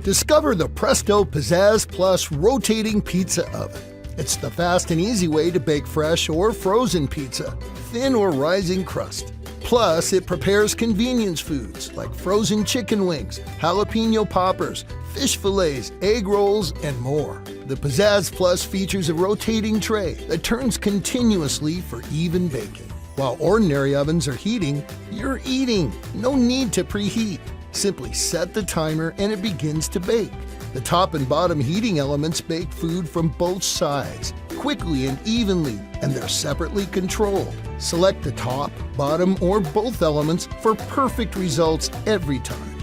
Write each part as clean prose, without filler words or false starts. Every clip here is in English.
Discover the Presto Pizzazz Plus rotating pizza oven. It's the fast and easy way to bake fresh or frozen pizza, thin or rising crust. Plus, it prepares convenience foods like frozen chicken wings, jalapeno poppers, fish fillets, egg rolls, and more. The Pizzazz Plus features a rotating tray that turns continuously for even baking. While ordinary ovens are heating, you're eating. No need to preheat. Simply set the timer and it begins to bake. The top and bottom heating elements bake food from both sides, quickly and evenly, and they're separately controlled. Select the top, bottom, or both elements for perfect results every time.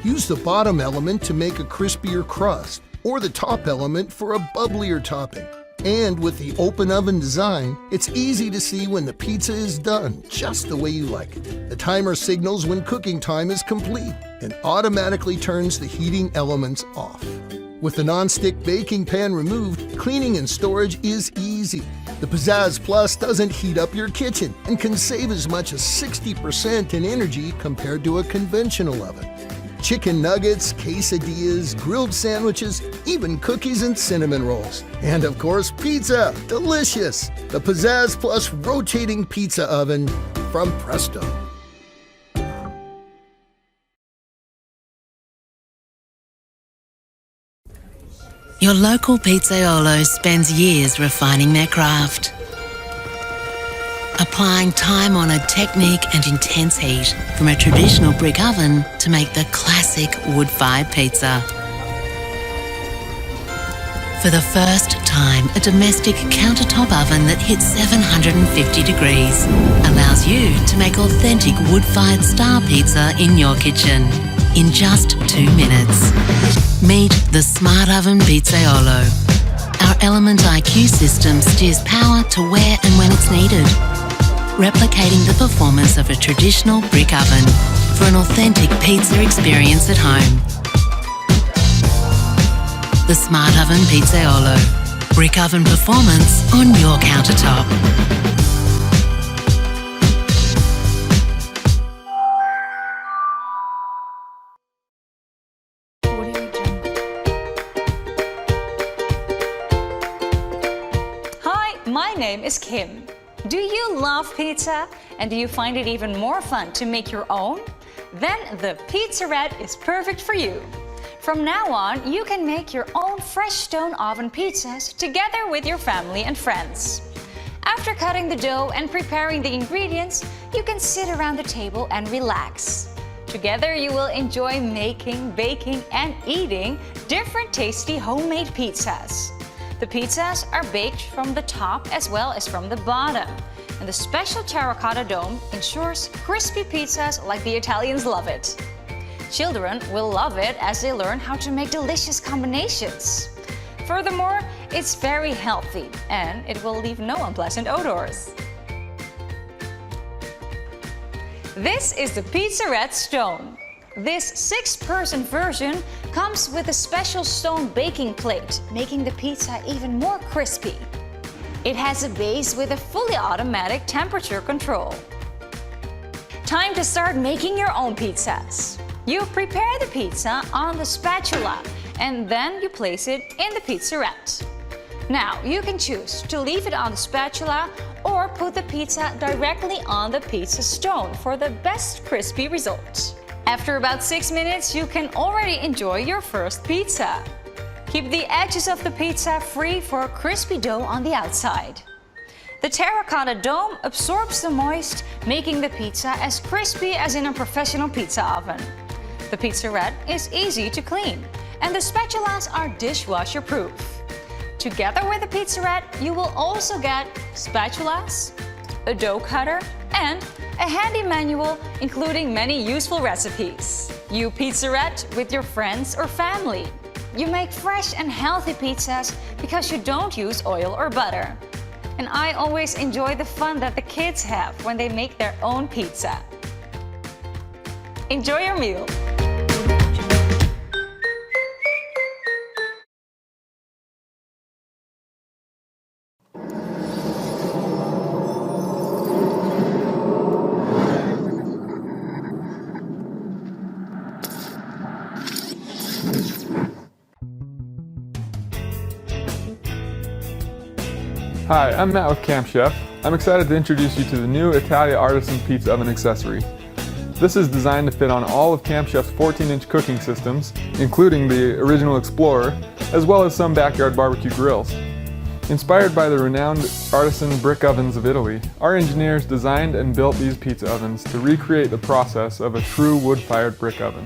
Use the bottom element to make a crispier crust, or the top element for a bubblier topping. And with the open oven design, it's easy to see when the pizza is done just the way you like it. The timer signals when cooking time is complete and automatically turns the heating elements off. With the non-stick baking pan removed, cleaning and storage is easy. The Pizzazz Plus doesn't heat up your kitchen and can save as much as 60% in energy compared to a conventional oven. Chicken nuggets, quesadillas, grilled sandwiches, even cookies and cinnamon rolls. And of course, pizza! Delicious! The Pizzazz Plus rotating pizza oven from Presto. Your local Pizzaiolo spends years refining their craft, applying time-honoured technique and intense heat from a traditional brick oven to make the classic wood-fired pizza. For the first time, a domestic countertop oven that hits 750 degrees allows you to make authentic wood-fired star pizza in your kitchen in just 2 minutes. Meet the Smart Oven Pizzaiolo. Our Element IQ system steers power to where and when it's needed, replicating the performance of a traditional brick oven for an authentic pizza experience at home. The Smart Oven Pizzaiolo. Brick oven performance on your countertop. Hi, my name is Kim. Do you love pizza? And do you find it even more fun to make your own? Then the Pizzarette is perfect for you. From now on, you can make your own fresh stone oven pizzas together with your family and friends. After cutting the dough and preparing the ingredients, you can sit around the table and relax. Together, you will enjoy making, baking, and eating different tasty homemade pizzas. The pizzas are baked from the top as well as from the bottom, and the special terracotta dome ensures crispy pizzas like the Italians love it. Children will love it as they learn how to make delicious combinations. Furthermore, it's very healthy and it will leave no unpleasant odors. This is the Pizzarette Stone. This 6-person version comes with a special stone baking plate, making the pizza even more crispy. It has a base with a fully automatic temperature control. Time to start making your own pizzas. You prepare the pizza on the spatula and then you place it in the Pizzarette. Now, you can choose to leave it on the spatula or put the pizza directly on the pizza stone for the best crispy result. After about 6 minutes, you can already enjoy your first pizza. Keep the edges of the pizza free for a crispy dough on the outside. The terracotta dome absorbs the moist, making the pizza as crispy as in a professional pizza oven. The Pizzarette is easy to clean, and the spatulas are dishwasher proof. Together with the Pizzarette, you will also get spatulas, a dough cutter, and a handy manual including many useful recipes. You Pizzarette with your friends or family. You make fresh and healthy pizzas because you don't use oil or butter. And I always enjoy the fun that the kids have when they make their own pizza. Enjoy your meal! Hi, I'm Matt with Camp Chef. I'm excited to introduce you to the new Italia Artisan Pizza Oven accessory. This is designed to fit on all of Camp Chef's 14-inch cooking systems, including the original Explorer, as well as some backyard barbecue grills. Inspired by the renowned artisan brick ovens of Italy, our engineers designed and built these pizza ovens to recreate the process of a true wood-fired brick oven.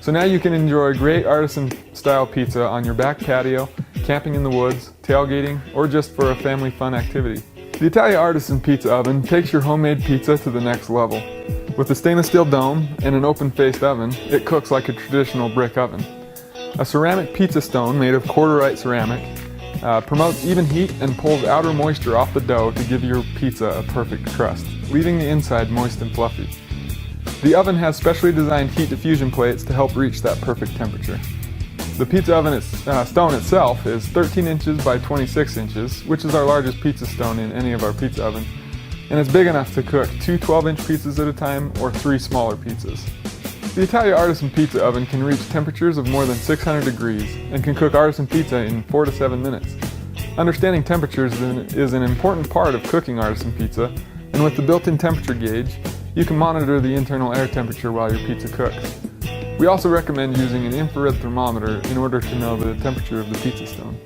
So now you can enjoy great artisan-style pizza on your back patio, camping in the woods, tailgating, or just for a family fun activity. The Italia Artisan Pizza Oven takes your homemade pizza to the next level. With a stainless steel dome and an open-faced oven, it cooks like a traditional brick oven. A ceramic pizza stone made of corduroy ceramic promotes even heat and pulls outer moisture off the dough to give your pizza a perfect crust, leaving the inside moist and fluffy. The oven has specially designed heat diffusion plates to help reach that perfect temperature. The pizza oven stone itself is 13 inches by 26 inches, which is our largest pizza stone in any of our pizza ovens, and it's big enough to cook 2 12-inch pizzas at a time or 3 smaller pizzas. The Italia Artisan Pizza Oven can reach temperatures of more than 600 degrees and can cook artisan pizza in 4 to 7 minutes. Understanding temperatures is an important part of cooking artisan pizza, and with the built-in temperature gauge, you can monitor the internal air temperature while your pizza cooks. We also recommend using an infrared thermometer in order to know the temperature of the pizza stone.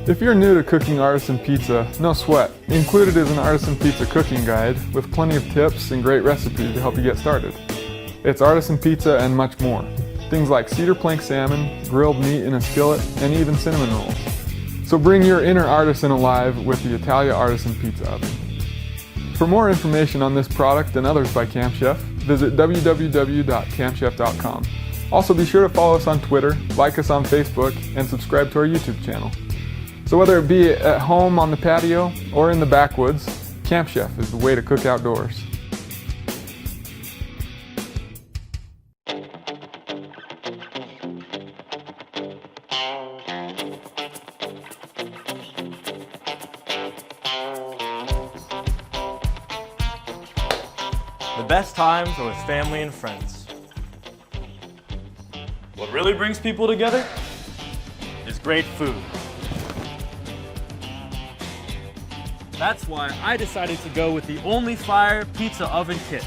If you're new to cooking artisan pizza, no sweat. Included is an artisan pizza cooking guide with plenty of tips and great recipes to help you get started. It's artisan pizza and much more. Things like cedar plank salmon, grilled meat in a skillet, and even cinnamon rolls. So bring your inner artisan alive with the Italia Artisan Pizza Oven. For more information on this product and others by Camp Chef, visit www.campchef.com. Also be sure to follow us on Twitter, like us on Facebook, and subscribe to our YouTube channel. So whether it be at home on the patio or in the backwoods, Camp Chef is the way to cook outdoors. The best times are with family and friends. What really brings people together is great food. That's why I decided to go with the Onlyfire Pizza Oven Kit.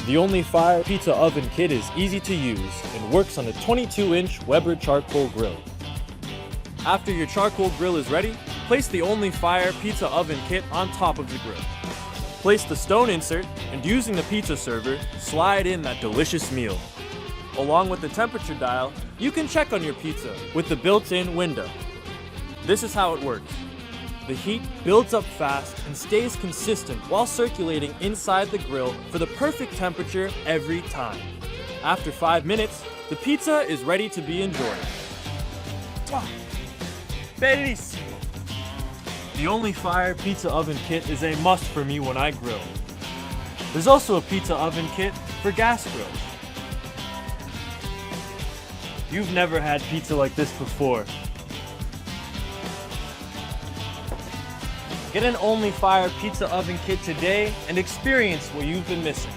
The Onlyfire Pizza Oven Kit is easy to use and works on a 22-inch Weber charcoal grill. After your charcoal grill is ready, place the Onlyfire Pizza Oven Kit on top of the grill. Place the stone insert and using the pizza server, slide in that delicious meal. Along with the temperature dial, you can check on your pizza with the built-in window. This is how it works. The heat builds up fast and stays consistent while circulating inside the grill for the perfect temperature every time. After 5 minutes, the pizza is ready to be enjoyed. Bellissimo! The Onlyfire Pizza Oven Kit is a must for me when I grill. There's also a pizza oven kit for gas grills. You've never had pizza like this before. Get an Onlyfire Pizza Oven Kit today and experience what you've been missing.